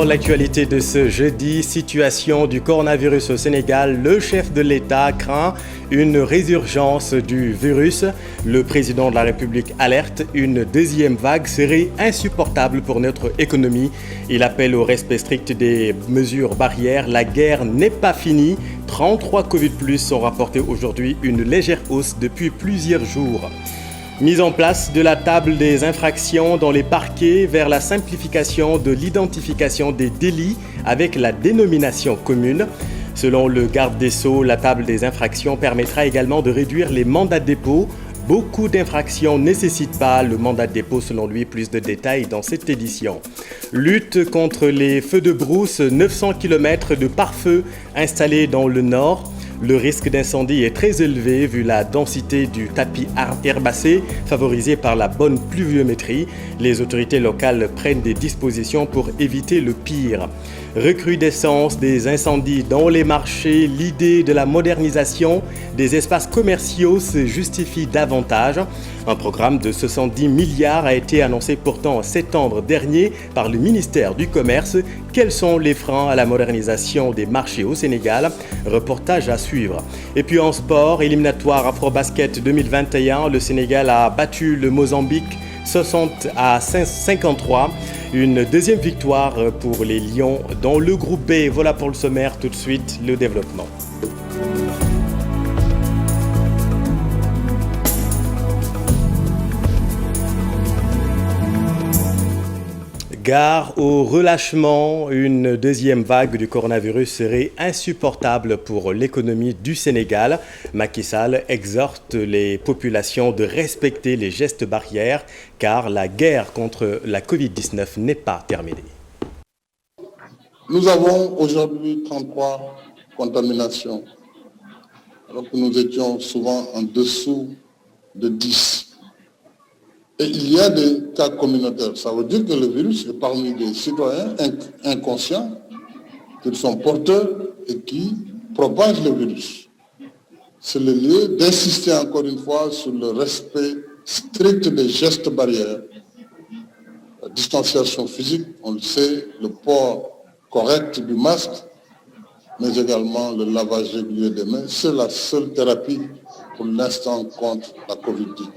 Dans l'actualité de ce jeudi, situation du coronavirus au Sénégal, le chef de l'État craint une résurgence du virus. Le président de la République alerte, une deuxième vague serait insupportable pour notre économie. Il appelle au respect strict des mesures barrières. La guerre n'est pas finie. 33 Covid+ sont rapportés aujourd'hui, une légère hausse depuis plusieurs jours. Mise en place de la table des infractions dans les parquets vers la simplification de l'identification des délits avec la dénomination commune. Selon le garde des Sceaux, la table des infractions permettra également de réduire les mandats de dépôt. Beaucoup d'infractions ne nécessitent pas le mandat de dépôt, selon lui. Plus de détails dans cette édition. Lutte contre les feux de brousse, 900 km de pare-feu installés dans le nord. Le risque d'incendie est très élevé vu la densité du tapis herbacé favorisé par la bonne pluviométrie. Les autorités locales prennent des dispositions pour éviter le pire. Recrudescence des incendies dans les marchés, l'idée de la modernisation des espaces commerciaux se justifie davantage. Un programme de 70 milliards a été annoncé pourtant en septembre dernier par le ministère du Commerce. Quels sont les freins à la modernisation des marchés au Sénégal? Reportage à suivre. Et puis en sport, éliminatoire Afrobasket 2021, le Sénégal a battu le Mozambique 60-53. Une deuxième victoire pour les Lions dans le groupe B. Voilà pour le sommaire, tout de suite le développement. Gare au relâchement, une deuxième vague du coronavirus serait insupportable pour l'économie du Sénégal. Macky Sall exhorte les populations de respecter les gestes barrières car la guerre contre la Covid-19 n'est pas terminée. Nous avons aujourd'hui 33 contaminations, alors que nous étions souvent en dessous de 10. Et il y a des cas communautaires. Ça veut dire que le virus est parmi des citoyens inconscients, qu'ils sont porteurs et qui propagent le virus. C'est le lieu d'insister encore une fois sur le respect strict des gestes barrières. La distanciation physique, on le sait, le port correct du masque, mais également le lavage régulier des mains. C'est la seule thérapie pour l'instant contre la Covid-19.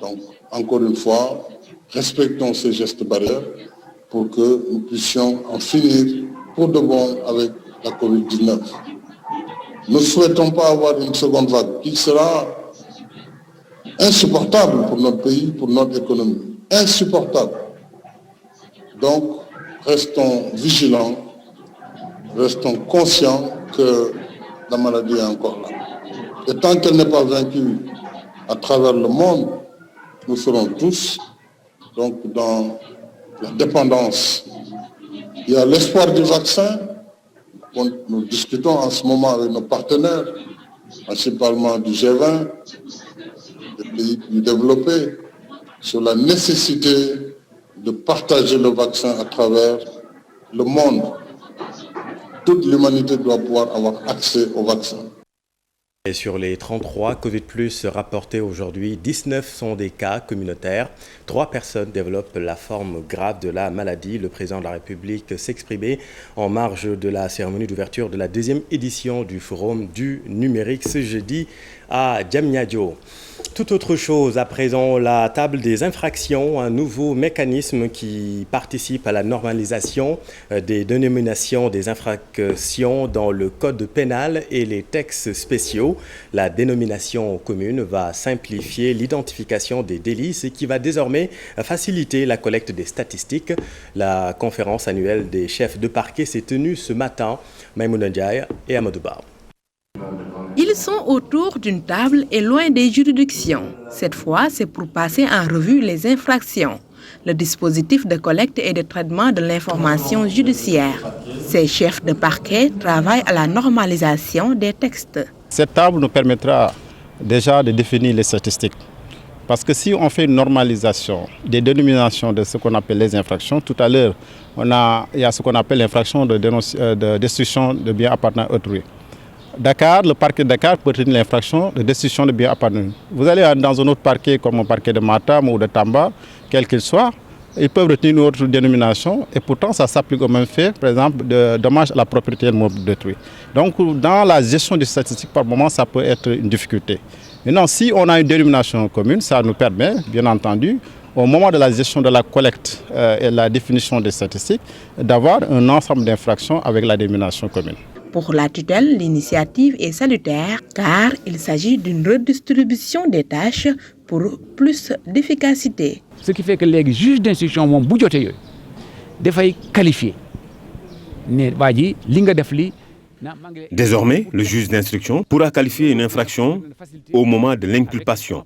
Donc, encore une fois, respectons ces gestes barrières pour que nous puissions en finir pour de bon avec la Covid-19. Nous ne souhaitons pas avoir une seconde vague qui sera insupportable pour notre pays, pour notre économie. Insupportable. Donc, restons vigilants, restons conscients que la maladie est encore là. Et tant qu'elle n'est pas vaincue à travers le monde, nous serons tous donc dans la dépendance. Il y a l'espoir du vaccin. Nous discutons en ce moment avec nos partenaires, principalement du G20, des pays plus développés, sur la nécessité de partager le vaccin à travers le monde. Toute l'humanité doit pouvoir avoir accès au vaccin. Et sur les 33 Covid+ rapportés aujourd'hui, 19 sont des cas communautaires. 3 personnes développent la forme grave de la maladie. Le président de la République s'exprimait en marge de la cérémonie d'ouverture de la 2e édition du Forum du numérique ce jeudi à Diamniadio. Tout autre chose, à présent, la table des infractions, un nouveau mécanisme qui participe à la normalisation des dénominations des infractions dans le code pénal et les textes spéciaux. La dénomination commune va simplifier l'identification des délits, ce qui va désormais faciliter la collecte des statistiques. La conférence annuelle des chefs de parquet s'est tenue ce matin. Maïmouna Ndiaye et Amadou Ba. Ils sont autour d'une table et loin des juridictions. Cette fois, c'est pour passer en revue les infractions, le dispositif de collecte et de traitement de l'information judiciaire. Ces chefs de parquet travaillent à la normalisation des textes. Cette table nous permettra déjà de définir les statistiques. Parce que si on fait une normalisation des dénominations de ce qu'on appelle les infractions, tout à l'heure, il y a ce qu'on appelle l'infraction de destruction de biens appartenant à autrui. Dakar, le parquet de Dakar peut tenir l'infraction de destruction de biens appartenant. Vous allez dans un autre parquet comme un parquet de Matam ou de Tamba, quel qu'il soit, ils peuvent retenir une autre dénomination et pourtant ça s'applique au même fait, par exemple, de dommages à la propriété meuble détruit. Donc dans la gestion des statistiques, par moment, ça peut être une difficulté. Maintenant, si on a une dénomination commune, ça nous permet, bien entendu, au moment de la gestion de la collecte et la définition des statistiques, d'avoir un ensemble d'infractions avec la dénomination commune. Pour la tutelle, l'initiative est salutaire car il s'agit d'une redistribution des tâches pour plus d'efficacité. Ce qui fait que les juges d'instruction vont qualifier. Désormais, le juge d'instruction pourra qualifier une infraction au moment de l'inculpation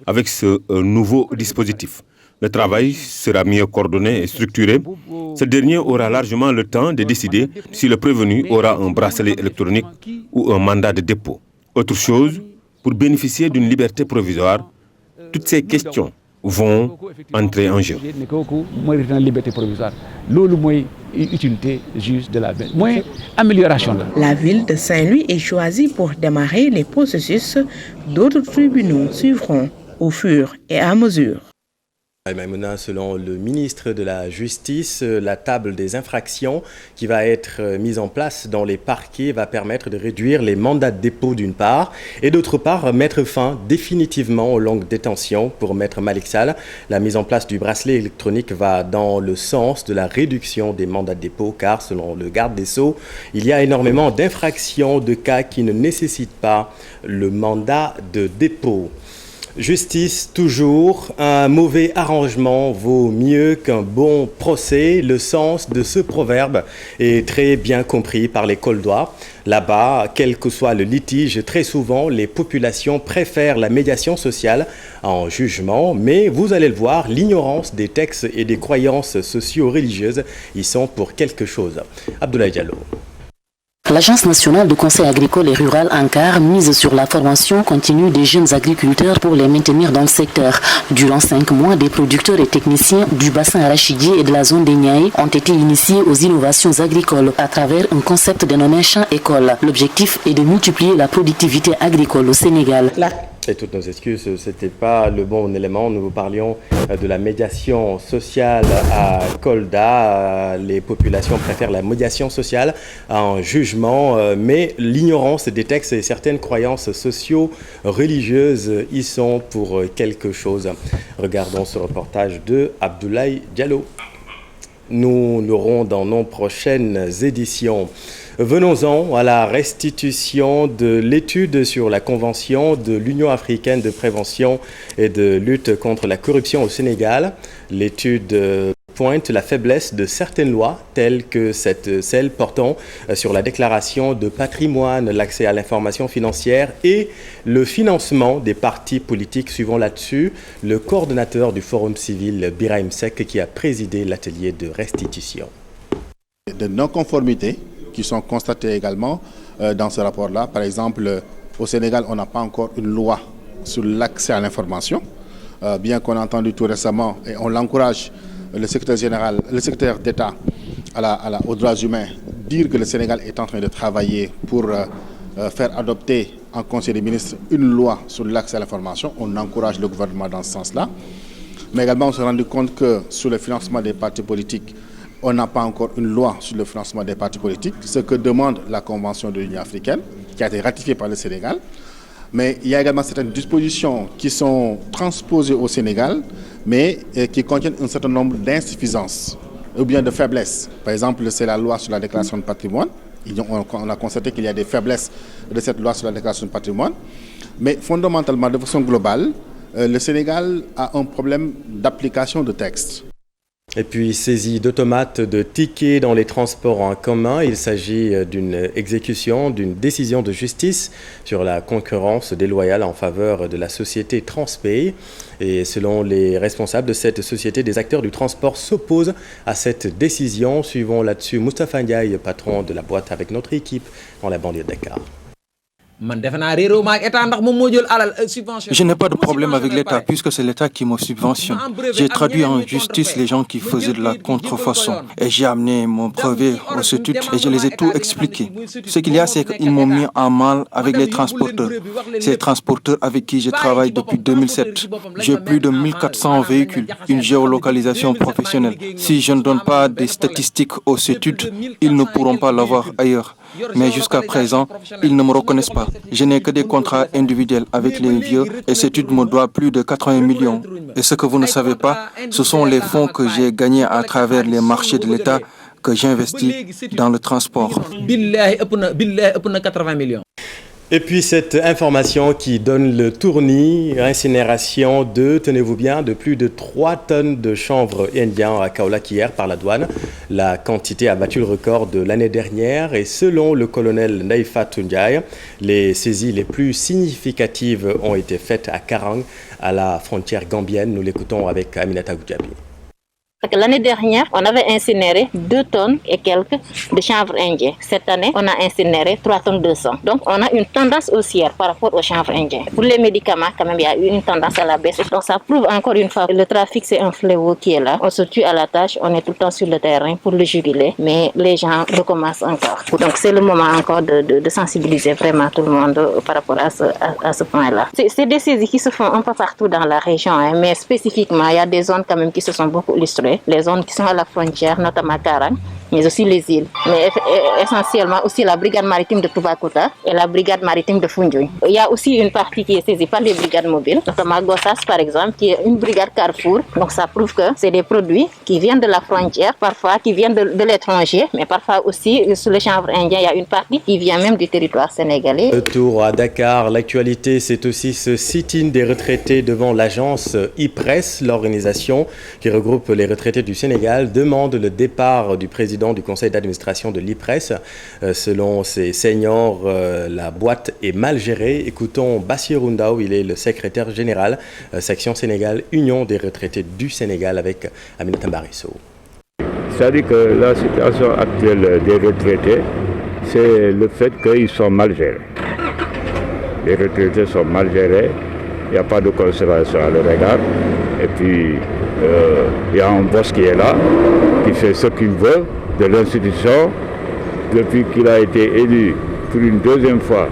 avec ce nouveau dispositif. Le travail sera mieux coordonné et structuré. Ce dernier aura largement le temps de décider si le prévenu aura un bracelet électronique ou un mandat de dépôt. Autre chose, pour bénéficier d'une liberté provisoire, toutes ces questions vont entrer en jeu. La ville de Saint-Louis est choisie pour démarrer les processus. D'autres tribunaux suivront au fur et à mesure. Maïmouna, selon le ministre de la Justice, la table des infractions qui va être mise en place dans les parquets va permettre de réduire les mandats de dépôt d'une part et d'autre part mettre fin définitivement aux longues détentions. Pour Maître Malick Sall, la mise en place du bracelet électronique va dans le sens de la réduction des mandats de dépôt car selon le garde des Sceaux, il y a énormément d'infractions, de cas qui ne nécessitent pas le mandat de dépôt. Justice toujours, un mauvais arrangement vaut mieux qu'un bon procès. Le sens de ce proverbe est très bien compris par les Coldois. Là-bas, quel que soit le litige, très souvent, les populations préfèrent la médiation sociale en jugement. Mais vous allez le voir, l'ignorance des textes et des croyances socio-religieuses y sont pour quelque chose. Abdoulaye Diallo. L'Agence nationale de conseil agricole et rural ANCAR mise sur la formation continue des jeunes agriculteurs pour les maintenir dans le secteur. Durant 5 mois, des producteurs et techniciens du bassin arachidier et de la zone des Niayes ont été initiés aux innovations agricoles à travers un concept dénommé champ école. L'objectif est de multiplier la productivité agricole au Sénégal. Et toutes nos excuses, ce n'était pas le bon élément. Nous vous parlions de la médiation sociale à Kolda. Les populations préfèrent la médiation sociale en jugement, mais l'ignorance des textes et certaines croyances socio-religieuses y sont pour quelque chose. Regardons ce reportage de Abdoulaye Diallo. Nous l'aurons dans nos prochaines éditions. Venons-en à la restitution de l'étude sur la Convention de l'Union africaine de prévention et de lutte contre la corruption au Sénégal. L'étude pointe la faiblesse de certaines lois, telles que celle portant sur la déclaration de patrimoine, l'accès à l'information financière et le financement des partis politiques. Suivant là-dessus, le coordonnateur du Forum civil, Birahim Seck, qui a présidé l'atelier de restitution. De non-conformité qui sont constatées également dans ce rapport-là. Par exemple, au Sénégal, on n'a pas encore une loi sur l'accès à l'information, bien qu'on a entendu tout récemment, et on l'encourage, le secrétaire d'État aux droits humains, dire que le Sénégal est en train de travailler pour faire adopter en Conseil des ministres une loi sur l'accès à l'information. On encourage le gouvernement dans ce sens-là. Mais également, on s'est rendu compte que sur le financement des partis politiques, on n'a pas encore une loi sur le financement des partis politiques, ce que demande la Convention de l'Union africaine, qui a été ratifiée par le Sénégal. Mais il y a également certaines dispositions qui sont transposées au Sénégal, mais qui contiennent un certain nombre d'insuffisances ou bien de faiblesses. Par exemple, c'est la loi sur la déclaration de patrimoine. On a constaté qu'il y a des faiblesses de cette loi sur la déclaration de patrimoine. Mais fondamentalement, de façon globale, le Sénégal a un problème d'application de textes. Et puis, saisie d'automates de tickets dans les transports en commun, il s'agit d'une exécution, d'une décision de justice sur la concurrence déloyale en faveur de la société Transpay. Et selon les responsables de cette société, des acteurs du transport s'opposent à cette décision. Suivons là-dessus Moustapha Ndiaye, patron de la boîte avec notre équipe dans la banlieue de Dakar. Je n'ai pas de problème avec l'État puisque c'est l'État qui me subventionne. J'ai traduit en justice les gens qui faisaient de la contrefaçon et j'ai amené mon brevet au CETUD et je les ai tout expliqué. Ce qu'il y a, c'est qu'ils m'ont mis en mal avec les transporteurs. Ces transporteurs avec qui je travaille depuis 2007. J'ai plus de 1400 véhicules, une géolocalisation professionnelle. Si je ne donne pas des statistiques au CETUD, ils ne pourront pas l'avoir ailleurs. Mais jusqu'à présent, ils ne me reconnaissent pas. Je n'ai que des contrats individuels avec les vieux et CETUD me doit plus de 80 millions. Et ce que vous ne savez pas, ce sont les fonds que j'ai gagnés à travers les marchés de l'État que j'investis dans le transport. Et puis cette information qui donne le tournis, incinération de, tenez-vous bien, de plus de 3 tonnes de chanvre indien à Kaolack hier par la douane. La quantité a battu le record de l'année dernière et selon le colonel Naifa Tundiaï, les saisies les plus significatives ont été faites à Karang, à la frontière gambienne. Nous l'écoutons avec Aminata Goudiaby. L'année dernière, on avait incinéré 2 tonnes et quelques de chanvre indien. Cette année, on a incinéré 3 tonnes 200. Donc, on a une tendance haussière par rapport au chanvre indien. Pour les médicaments, quand même, il y a eu une tendance à la baisse. Donc, ça prouve encore une fois que le trafic, c'est un fléau qui est là. On se tue à la tâche, on est tout le temps sur le terrain pour le juguler, mais les gens recommencent encore. Donc, c'est le moment encore de sensibiliser vraiment tout le monde par rapport à ce point-là. C'est des saisies qui se font un peu partout dans la région, hein, mais spécifiquement, il y a des zones quand même qui se sont beaucoup illustrées. Les zones qui sont à la frontière, notamment Karang, mais aussi les îles. Mais essentiellement aussi la brigade maritime de Toubacouta et la brigade maritime de Foundiougne. Il y a aussi une partie qui est saisie par les brigades mobiles, notamment Gossas par exemple, qui est une brigade Carrefour. Donc ça prouve que c'est des produits qui viennent de la frontière, parfois qui viennent de l'étranger, mais parfois aussi sur le chanvre indien, il y a une partie qui vient même du territoire sénégalais. Retour à Dakar, l'actualité c'est aussi ce sit-in des retraités devant l'agence IPRES, l'organisation qui regroupe les retraités du Sénégal demande le départ du président du conseil d'administration de l'IPRES. Selon ses seniors, la boîte est mal gérée. Écoutons Bassirou Ndao, il est le secrétaire général, section Sénégal, Union des retraités du Sénégal avec Aminata Mbarisso. C'est-à-dire que la situation actuelle des retraités, c'est le fait qu'ils sont mal gérés. Les retraités sont mal gérés, il n'y a pas de conservation à leur égard. Et puis, il y a un boss qui est là, qui fait ce qu'il veut de l'institution depuis qu'il a été élu pour une deuxième fois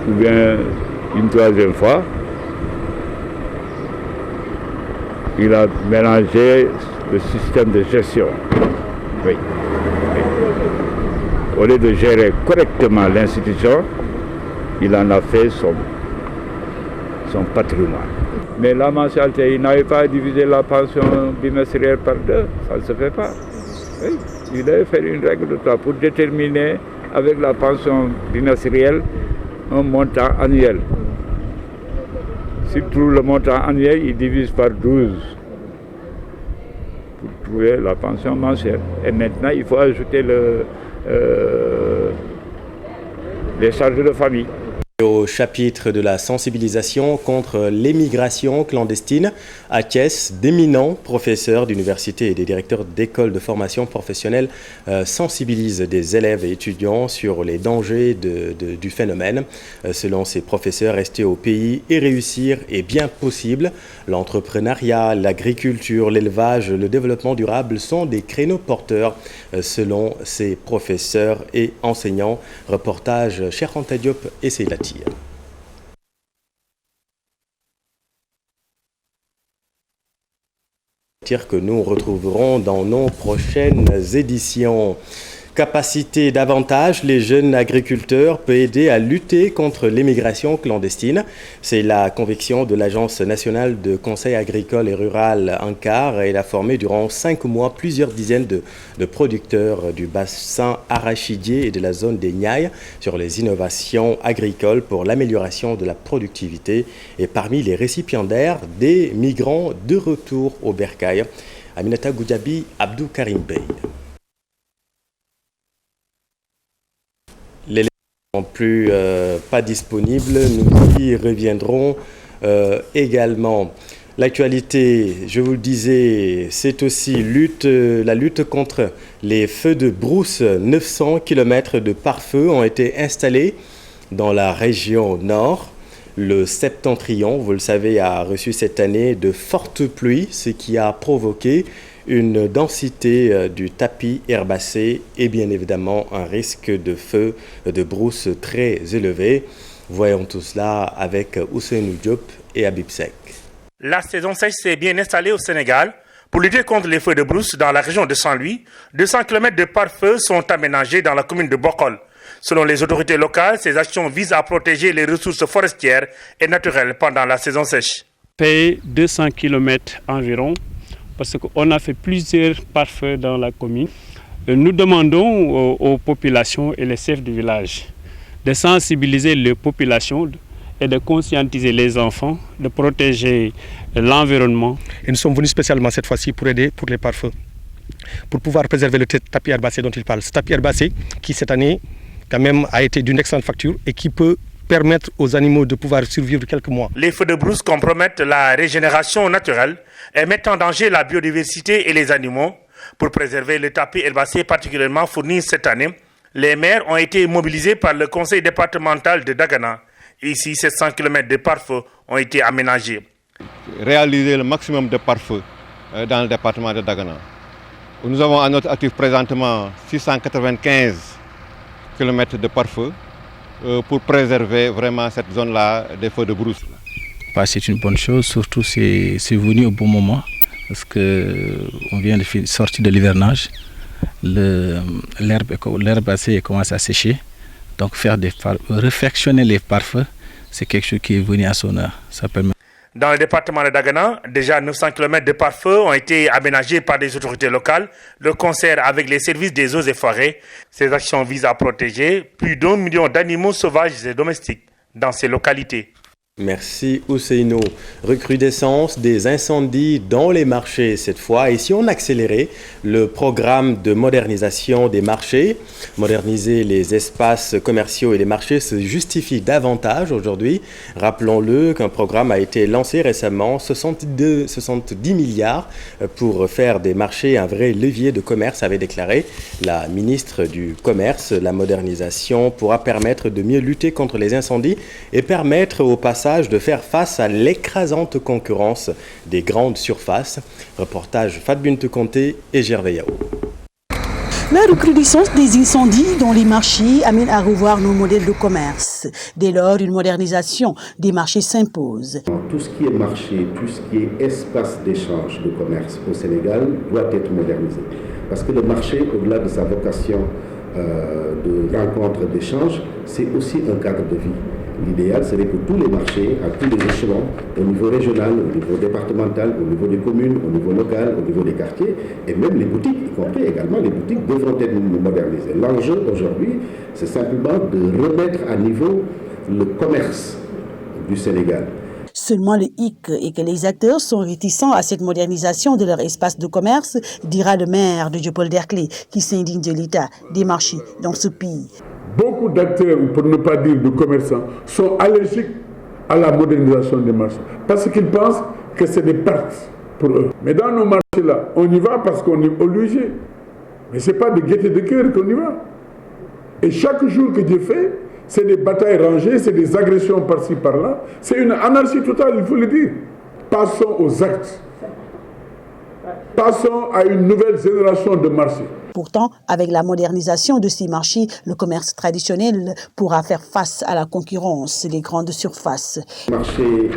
ou bien une troisième fois. Il a mélangé le système de gestion. Oui. Au lieu de gérer correctement l'institution, il en a fait son patrimoine. Mais la mensualité, il n'avait pas divisé la pension bimestrielle par 2, ça ne se fait pas. Oui, il avait fait une règle de 3 pour déterminer avec la pension bimestrielle un montant annuel. S'il trouve le montant annuel, il divise par 12 pour trouver la pension mensuelle. Et maintenant, il faut ajouter les charges de famille. Au chapitre de la sensibilisation contre l'émigration clandestine, à Thiès, d'éminents professeurs d'université et des directeurs d'écoles de formation professionnelle sensibilisent des élèves et étudiants sur les dangers du phénomène. Selon ces professeurs, rester au pays et réussir est bien possible. L'entrepreneuriat, l'agriculture, l'élevage, le développement durable sont des créneaux porteurs selon ces professeurs et enseignants. Reportage Cheikh Anta Diop et Seylati. Que nous retrouverons dans nos prochaines éditions. Capacité davantage, les jeunes agriculteurs peuvent aider à lutter contre l'émigration clandestine. C'est la conviction de l'Agence nationale de conseil agricole et rural ANCAR. Elle a formé durant 5 mois plusieurs dizaines de producteurs du bassin arachidier et de la zone des Niayes sur les innovations agricoles pour l'amélioration de la productivité. Et parmi les récipiendaires, des migrants de retour au bercail. Aminata Goudiaby, Abdou Karim Bey. Les ne sont plus pas disponibles, nous y reviendrons également. L'actualité, je vous le disais, c'est aussi la lutte contre les feux de brousse. 900 km de pare-feu ont été installés Dans la région nord, le Septentrion, vous le savez, a reçu cette année de fortes pluies, ce qui a provoqué une densité du tapis herbacé et bien évidemment un risque de feu de brousse très élevé. Voyons tout cela avec Ousseynou Diop et Habib Seck. La saison sèche s'est bien installée au Sénégal. Pour lutter contre les feux de brousse dans la région de Saint-Louis, 200 km de pare-feu sont aménagés dans la commune de Bokol. Selon les autorités locales, ces actions visent à protéger les ressources forestières et naturelles pendant la saison sèche. Payer 200 km environ, parce qu'on a fait plusieurs pare-feux dans la commune. Nous demandons aux populations et les chefs de village de sensibiliser les populations et de conscientiser les enfants, de protéger l'environnement. Et nous sommes venus spécialement cette fois-ci pour aider pour les pare-feux, pour pouvoir préserver le tapis herbacé dont il parle. Ce tapis herbacé qui cette année quand même a été d'une excellente facture et qui peut permettre aux animaux de pouvoir survivre quelques mois. Les feux de brousse compromettent la régénération naturelle et mettent en danger la biodiversité et les animaux. Pour préserver le tapis herbacé particulièrement fourni cette année, les maires ont été mobilisés par le conseil départemental de Dagana. Ici, 700 km de pare-feu ont été aménagés. Réaliser le maximum de pare-feu dans le département de Dagana. Nous avons à notre actif présentement 695 km de pare-feu pour préserver vraiment cette zone-là des feux de brousse. C'est une bonne chose, surtout c'est venu au bon moment parce qu'on vient de sortir de l'hivernage. L'herbe commence à sécher. Donc réfectionner les pare-feux, c'est quelque chose qui est venu à son heure. Ça permet... Dans le département de Dagana, déjà 900 km de pare-feu ont été aménagés par des autorités locales, le concert avec les services des eaux et forêts. Ces actions visent à protéger plus d'1 million d'animaux sauvages et domestiques dans ces localités. Merci Ousseynou. Recrudescence des incendies dans les marchés cette fois. Et si on accélérait le programme de modernisation des marchés, moderniser les espaces commerciaux et les marchés se justifie davantage aujourd'hui. Rappelons-le qu'un programme a été lancé récemment, 70 milliards pour faire des marchés un vrai levier de commerce, avait déclaré la ministre du Commerce. La modernisation pourra permettre de mieux lutter contre les incendies et permettre au passage de faire face à l'écrasante concurrence des grandes surfaces. Reportage Fat Bintou Conté et Gervais Yao. La recrudescence des incendies dans les marchés amène à revoir nos modèles de commerce. Dès lors, une modernisation des marchés s'impose. Tout ce qui est marché, tout ce qui est espace d'échange de commerce au Sénégal doit être modernisé. Parce que le marché, au-delà de sa vocation de rencontre, d'échange, c'est aussi un cadre de vie. L'idéal serait que tous les marchés, à tous les échelons, au niveau régional, au niveau départemental, au niveau des communes, au niveau local, au niveau des quartiers, et même les boutiques, y compris également les boutiques, devront être modernisées. L'enjeu aujourd'hui, c'est simplement de remettre à niveau le commerce du Sénégal. Seulement le hic est que les acteurs sont réticents à cette modernisation de leur espace de commerce, dira le maire de Dieuppeul-Derklé, qui s'indigne de l'état des marchés dans ce pays. Beaucoup d'acteurs, ou pour ne pas dire de commerçants, sont allergiques à la modernisation des marchés parce qu'ils pensent que c'est des pertes pour eux. Mais dans nos marchés-là, on y va parce qu'on est obligé. Mais ce n'est pas de gaieté de cœur qu'on y va. Et chaque jour que Dieu fait, c'est des batailles rangées, c'est des agressions par-ci, par-là. C'est une anarchie totale, il faut le dire. Passons aux actes. Passons à une nouvelle génération de marchés. Pourtant, avec la modernisation de ces marchés, le commerce traditionnel pourra faire face à la concurrence des grandes surfaces. Les marchés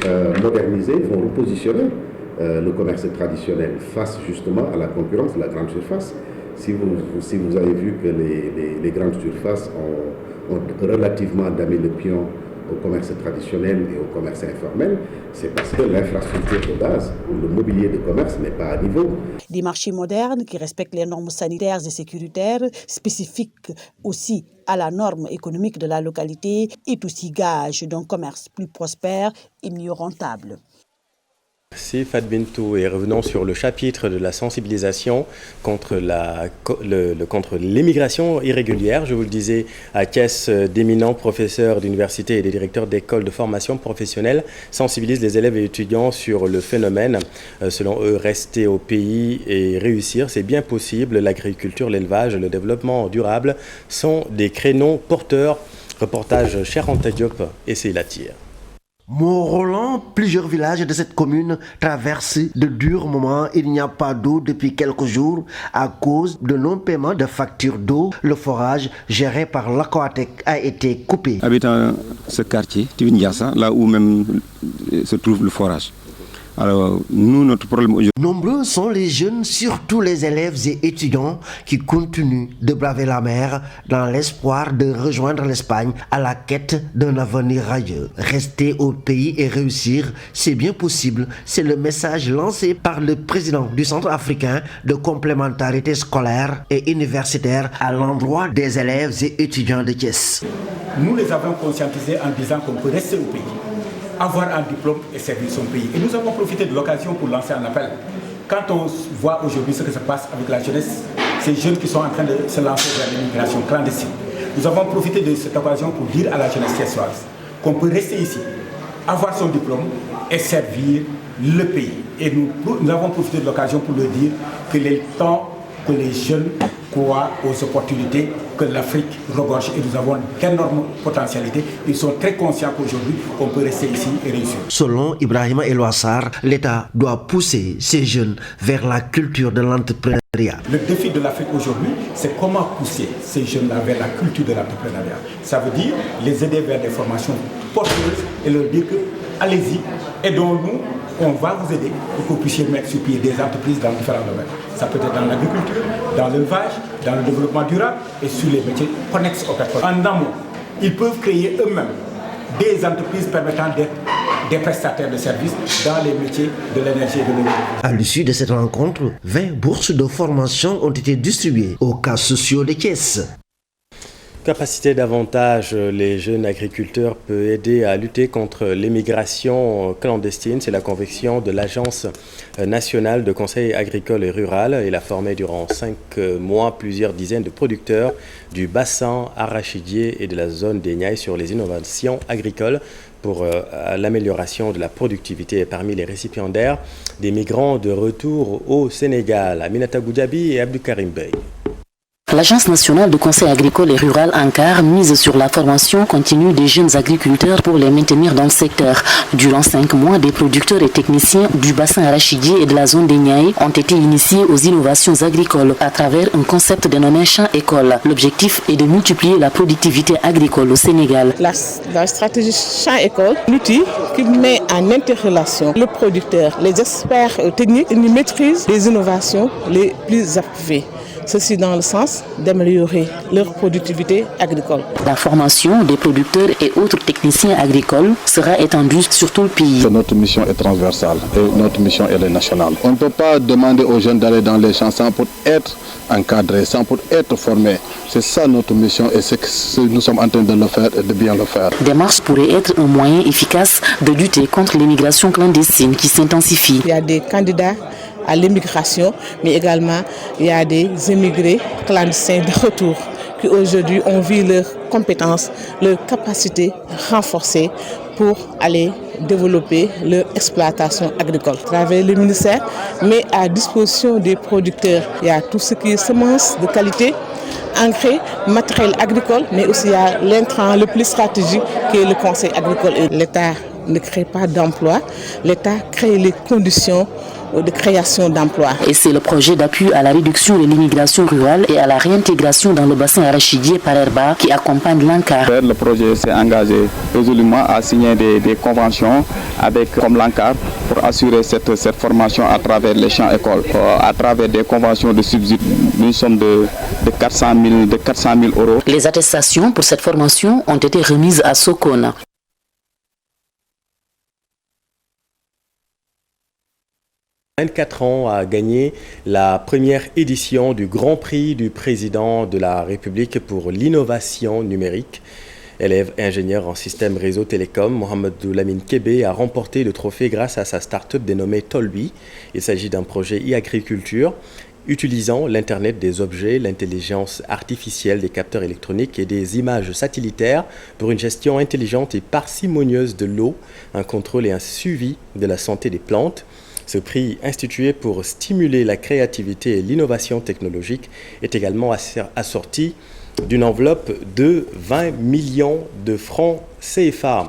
modernisés vont repositionner le commerce traditionnel face justement à la concurrence de la grande surface. Si vous avez vu que les grandes surfaces ont relativement damé le pion au commerce traditionnel et au commerce informel, c'est parce que l'infrastructure de base, le mobilier de commerce n'est pas à niveau. Des marchés modernes qui respectent les normes sanitaires et sécuritaires, spécifiques aussi à la norme économique de la localité, est aussi gage d'un commerce plus prospère et mieux rentable. Merci Fat Bintou, et revenons sur le chapitre de la sensibilisation contre l'immigration irrégulière. Je vous le disais, à Thiès, d'éminents professeurs d'université et des directeurs d'écoles de formation professionnelle sensibilisent les élèves et étudiants sur le phénomène. Selon eux, rester au pays et réussir, c'est bien possible. L'agriculture, l'élevage, le développement durable sont des créneaux porteurs Reportage Cheranta Diop et Seylatir. Mont-Roland, plusieurs villages de cette commune traversent de durs moments. Il n'y a pas d'eau depuis quelques jours à cause de non-paiement de factures d'eau. Le forage géré par l'Aquatec a été coupé. Habitant ce quartier, Tivindiassa, là où même se trouve le forage. Alors, nous, notre problème aujourd'hui... Nombreux sont les jeunes, surtout les élèves et étudiants, qui continuent de braver la mer dans l'espoir de rejoindre l'Espagne à la quête d'un avenir radieux. Rester au pays et réussir, c'est bien possible. C'est le message lancé par le président du Centre africain de complémentarité scolaire et universitaire à l'endroit des élèves et étudiants de Thiès. Nous les avons conscientisés en disant qu'on peut rester au pays, avoir un diplôme et servir son pays. Et nous avons profité de l'occasion pour lancer un appel. Quand on voit aujourd'hui ce qui se passe avec la jeunesse, ces jeunes qui sont en train de se lancer vers l'immigration clandestine, nous avons profité de cette occasion pour dire à la jeunesse thiessoise qu'on peut rester ici, avoir son diplôme et servir le pays. Et nous avons profité de l'occasion pour leur dire que les temps que les jeunes croient aux opportunités que l'Afrique regorge et nous avons d'énormes potentialités. Ils sont très conscients qu'aujourd'hui, on peut rester ici et réussir. Selon Ibrahima Eloassar, l'État doit pousser ces jeunes vers la culture de l'entrepreneuriat. Le défi de l'Afrique aujourd'hui, c'est comment pousser ces jeunes-là vers la culture de l'entrepreneuriat. Ça veut dire les aider vers des formations porteuses et leur dire que allez-y, aidons-nous, on va vous aider pour que vous puissiez mettre sur pied des entreprises dans différents domaines. Ça peut être dans l'agriculture, dans l'élevage, dans le développement durable et sur les métiers connexes au pétrole. En amont, ils peuvent créer eux-mêmes des entreprises permettant d'être des prestataires de services dans les métiers de l'énergie et de l'énergie. À l'issue de cette rencontre, 20 bourses de formation ont été distribuées aux cas sociaux de Thiès. Capaciter davantage les jeunes agriculteurs peut aider à lutter contre l'immigration clandestine. C'est la conviction de l'Agence nationale de conseil agricole et rural. Elle a formé durant 5 mois plusieurs dizaines de producteurs du bassin arachidier et de la zone des Niayes sur les innovations agricoles pour l'amélioration de la productivité parmi les récipiendaires des migrants de retour au Sénégal. Aminata Goudiaby et Abdou Karim Bey. L'Agence nationale de conseil agricole et rural ANCAR mise sur la formation continue des jeunes agriculteurs pour les maintenir dans le secteur. Durant 5 mois, des producteurs et techniciens du bassin arachidier et de la zone des Niayes ont été initiés aux innovations agricoles à travers un concept dénommé champ école. L'objectif est de multiplier la productivité agricole au Sénégal. La stratégie champ école, l'outil qui met en interrelation le producteur, les experts techniques, ils maîtrisent les innovations les plus approuvées. Ceci dans le sens d'améliorer leur productivité agricole. La formation des producteurs et autres techniciens agricoles sera étendue sur tout le pays. Notre mission est transversale et notre mission elle est nationale. On ne peut pas demander aux jeunes d'aller dans les champs sans pour être encadrés, sans pour être formés. C'est ça notre mission et c'est que nous sommes en train de le faire et de bien le faire. Démarche pourrait être un moyen efficace de lutter contre l'immigration clandestine qui s'intensifie. Il y a des candidats à l'immigration, mais également il y a des immigrés clandestins de retour qui aujourd'hui ont vu leurs compétences, leurs capacités renforcées pour aller développer leur exploitation agricole. À travers le ministère, mais à disposition des producteurs, il y a tout ce qui est semences de qualité, engrais, matériel agricole, mais aussi il y a l'intrant le plus stratégique qui est le conseil agricole. L'État ne crée pas d'emplois, l'État crée les conditions de création d'emplois. Et c'est le projet d'appui à la réduction de l'immigration rurale et à la réintégration dans le bassin arachidier par Herba qui accompagne l'ANCAR. Le projet s'est engagé résolument à signer des conventions avec comme l'ANCAR pour assurer cette formation à travers les champs écoles, à travers des conventions de subsides. Nous sommes de 400 000 euros. Les attestations pour cette formation ont été remises à Sokone. 24 ans a gagné la première édition du Grand Prix du président de la République pour l'innovation numérique. Élève ingénieur en système réseau télécom, Mohamed Lamine Kébé a remporté le trophée grâce à sa start-up dénommée Tolbi. Il s'agit d'un projet e-agriculture utilisant l'Internet des objets, l'intelligence artificielle des capteurs électroniques et des images satellitaires pour une gestion intelligente et parcimonieuse de l'eau, un contrôle et un suivi de la santé des plantes. Ce prix, institué pour stimuler la créativité et l'innovation technologique, est également assorti d'une enveloppe de 20 millions de francs CFA.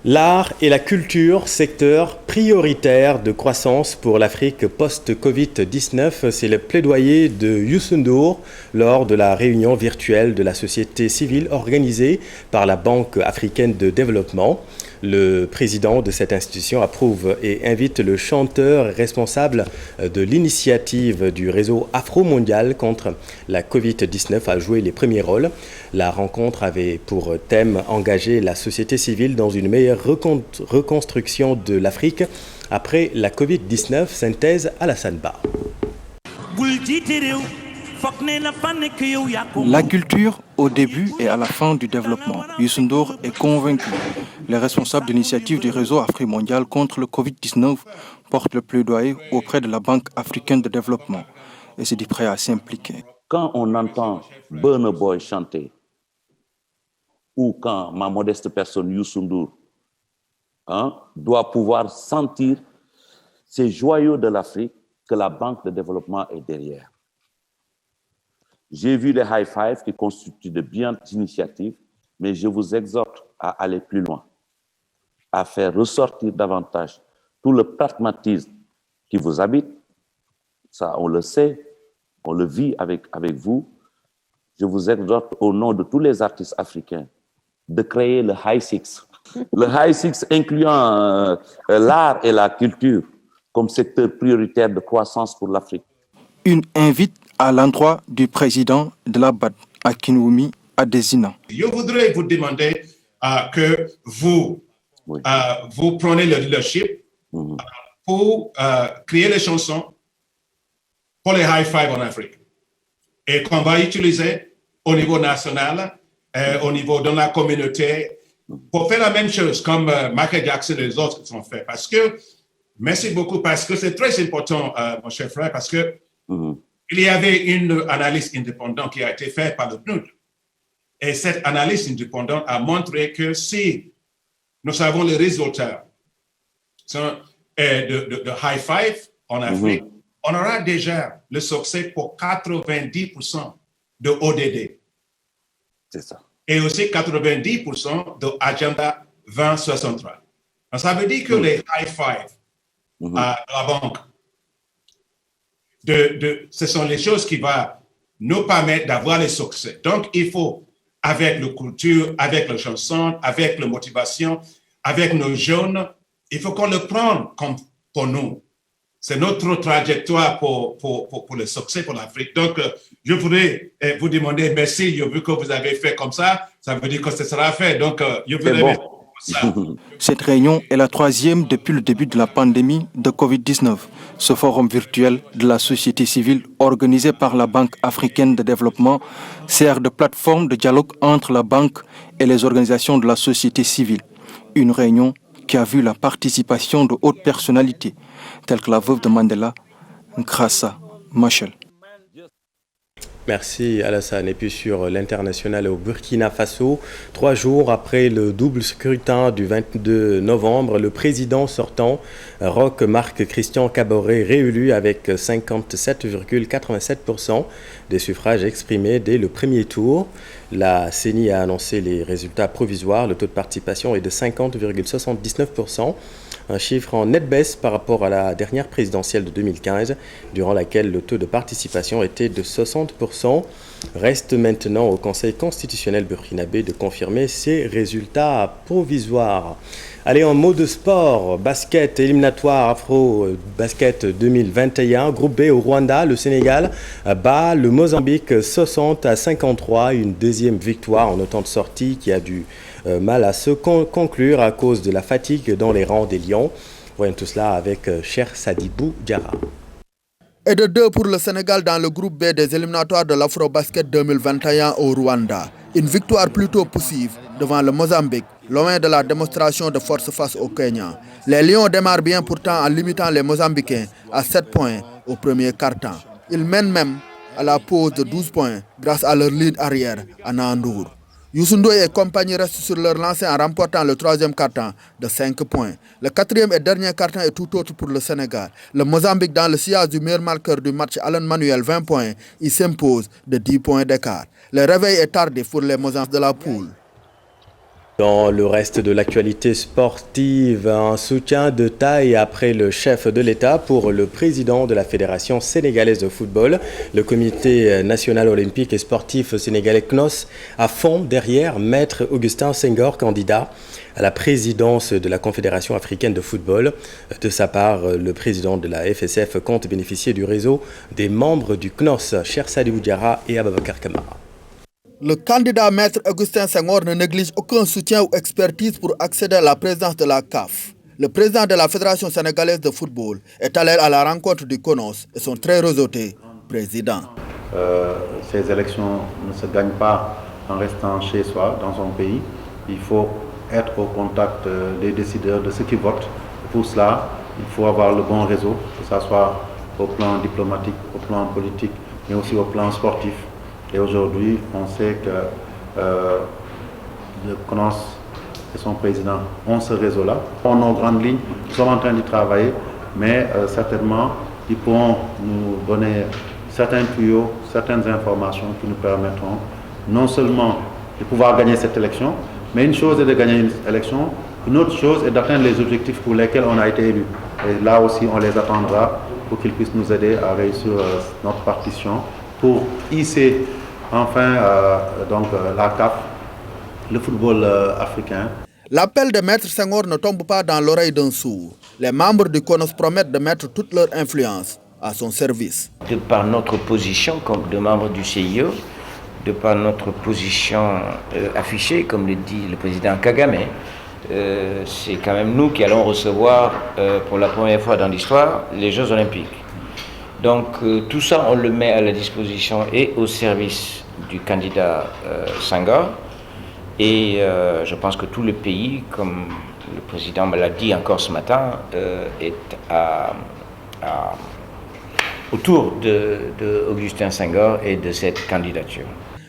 L'art et la culture, secteur prioritaire de croissance pour l'Afrique post-Covid-19, c'est le plaidoyer de Youssou N'Dour lors de la réunion virtuelle de la société civile organisée par la Banque africaine de développement. Le président de cette institution approuve et invite le chanteur responsable de l'initiative du réseau afro-mondial contre la Covid-19 à jouer les premiers rôles. La rencontre avait pour thème engager la société civile dans une meilleure reconstruction de l'Afrique après la Covid-19, synthèse Alassane Ba. La culture au début et à la fin du développement. Youssou N'Dour est convaincu. Les responsables d'initiative du réseau afro-mondial contre le Covid-19 portent le plaidoyer auprès de la Banque africaine de développement et se dit prêt à s'impliquer. Quand on entend Burna Boy chanter, ou quand ma modeste personne, Youssou N'Dour, doit pouvoir sentir ces joyaux de l'Afrique que la Banque de développement est derrière. J'ai vu les high five qui constituent de brillantes initiatives, mais je vous exhorte à aller plus loin, à faire ressortir davantage tout le pragmatisme qui vous habite. Ça, on le sait, on le vit avec vous. Je vous exhorte au nom de tous les artistes africains de créer le High Six. Le High Six incluant l'art et la culture comme secteur prioritaire de croissance pour l'Afrique. Une invite à l'endroit du président de la BAD, Akinwumi Adesina. Je voudrais vous demander que vous prenez le leadership pour créer les chansons pour les high five en Afrique et qu'on va utiliser au niveau national, au niveau de la communauté, pour faire la même chose comme Michael Jackson et les autres qui sont faits. Parce que, merci beaucoup, parce que c'est très important, mon cher frère, parce que il y avait une analyse indépendante qui a été faite par le PNUD. Et cette analyse indépendante a montré que si nous avons les résultats de high five en Afrique, on aura déjà le succès pour 90% de ODD. C'est ça. Et aussi 90% de Agenda 2063. Donc, ça veut dire que les high five à la banque, ce sont les choses qui vont nous permettre d'avoir les succès. Donc, il faut, avec la culture, avec la chanson, avec la motivation, avec nos jeunes, il faut qu'on le prenne comme pour nous. C'est notre trajectoire pour le succès pour l'Afrique. Donc, je voudrais vous demander merci. Vu que vous avez fait comme ça veut dire que ce sera fait. Donc, je voudrais merci pour ça. Cette réunion est la 3e depuis le début de la pandémie de Covid-19. Ce forum virtuel de la société civile organisé par la Banque africaine de développement sert de plateforme de dialogue entre la banque et les organisations de la société civile. Une réunion qui a vu la participation de hautes personnalités, telles que la veuve de Mandela, Nkrassa Machel. Merci Alassane. Et puis sur l'international au Burkina Faso, 3 jours après le double scrutin du 22 novembre, le président sortant, Roch Marc Christian Kaboré, réélu avec 57,87% des suffrages exprimés dès le premier tour. La CENI a annoncé les résultats provisoires. Le taux de participation est de 50,79%. Un chiffre en nette baisse par rapport à la dernière présidentielle de 2015, durant laquelle le taux de participation était de 60%. Reste maintenant au Conseil constitutionnel burkinabé de confirmer ces résultats provisoires. Allez, en mot de sport, basket éliminatoire Afro-Basket 2021, groupe B au Rwanda, le Sénégal bat le Mozambique 60-53, une deuxième victoire en autant de sorties qui a du mal à se conclure à cause de la fatigue dans les rangs des Lions. Voyons tout cela avec Cher Sadibou Diarra. Et de 2 pour le Sénégal dans le groupe B des éliminatoires de l'Afro-Basket 2021 au Rwanda. Une victoire plutôt poussive devant le Mozambique, loin de la démonstration de force face au Kenya. Les Lions démarrent bien pourtant en limitant les Mozambicains à 7 points au premier quart-temps. Ils mènent même à la pause de 12 points grâce à leur lead arrière à Nandour. Youssou Ndoye et compagnie restent sur leur lancée en remportant le 3e quart-temps de 5 points. Le 4e et dernier quart-temps est tout autre pour le Sénégal. Le Mozambique, dans le sillage du meilleur marqueur du match, Alan Manuel, 20 points, il s'impose de 10 points d'écart. Le réveil est tardif pour les Mozambiques de la poule. Dans le reste de l'actualité sportive, un soutien de taille après le chef de l'État pour le président de la Fédération sénégalaise de football. Le comité national olympique et sportif sénégalais CNOS à fond derrière Maître Augustin Senghor, candidat à la présidence de la Confédération africaine de football. De sa part, le président de la FSF compte bénéficier du réseau des membres du CNOS, Cheikh Sadibou Diarra et Ababakar Kamara. Le candidat Maître Augustin Senghor ne néglige aucun soutien ou expertise pour accéder à la présidence de la CAF. Le président de la Fédération sénégalaise de football est allé à la rencontre du CNOS et son très réseauté président. Ces élections ne se gagnent pas en restant chez soi, dans son pays. Il faut être au contact des décideurs, de ceux qui votent. Pour cela, il faut avoir le bon réseau, que ce soit au plan diplomatique, au plan politique, mais aussi au plan sportif. Et aujourd'hui, on sait que le CNOS et son président ont ce réseau-là. On a nos grandes lignes, nous sommes en train d'y travailler, mais certainement, ils pourront nous donner certains tuyaux, certaines informations qui nous permettront non seulement de pouvoir gagner cette élection, mais une chose est de gagner une élection, une autre chose est d'atteindre les objectifs pour lesquels on a été élu. Et là aussi, on les attendra pour qu'ils puissent nous aider à réussir notre partition, pour hisser enfin la CAF, le football africain. L'appel de Maître Senghor ne tombe pas dans l'oreille d'un sourd. Les membres du CNOS promettent de mettre toute leur influence à son service. De par notre position comme de membres du CIE, de par notre position affichée, comme le dit le président Kagame, c'est quand même nous qui allons recevoir pour la première fois dans l'histoire les Jeux Olympiques. Donc tout ça, on le met à la disposition et au service du candidat Senghor. Et je pense que tout le pays, comme le président me l'a dit encore ce matin, est autour de Augustin Senghor et de cette candidature.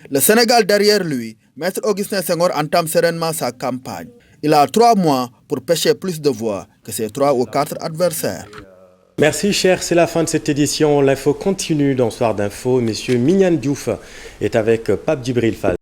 Le Sénégal derrière lui, Maître Augustin Senghor entame sereinement sa campagne. Il a 3 mois pour pêcher plus de voix que ses 3 ou 4 adversaires. Merci cher, c'est la fin de cette édition. L'info continue dans Soir d'info. Monsieur Mignane Diouf est avec Pape Djibril Fall.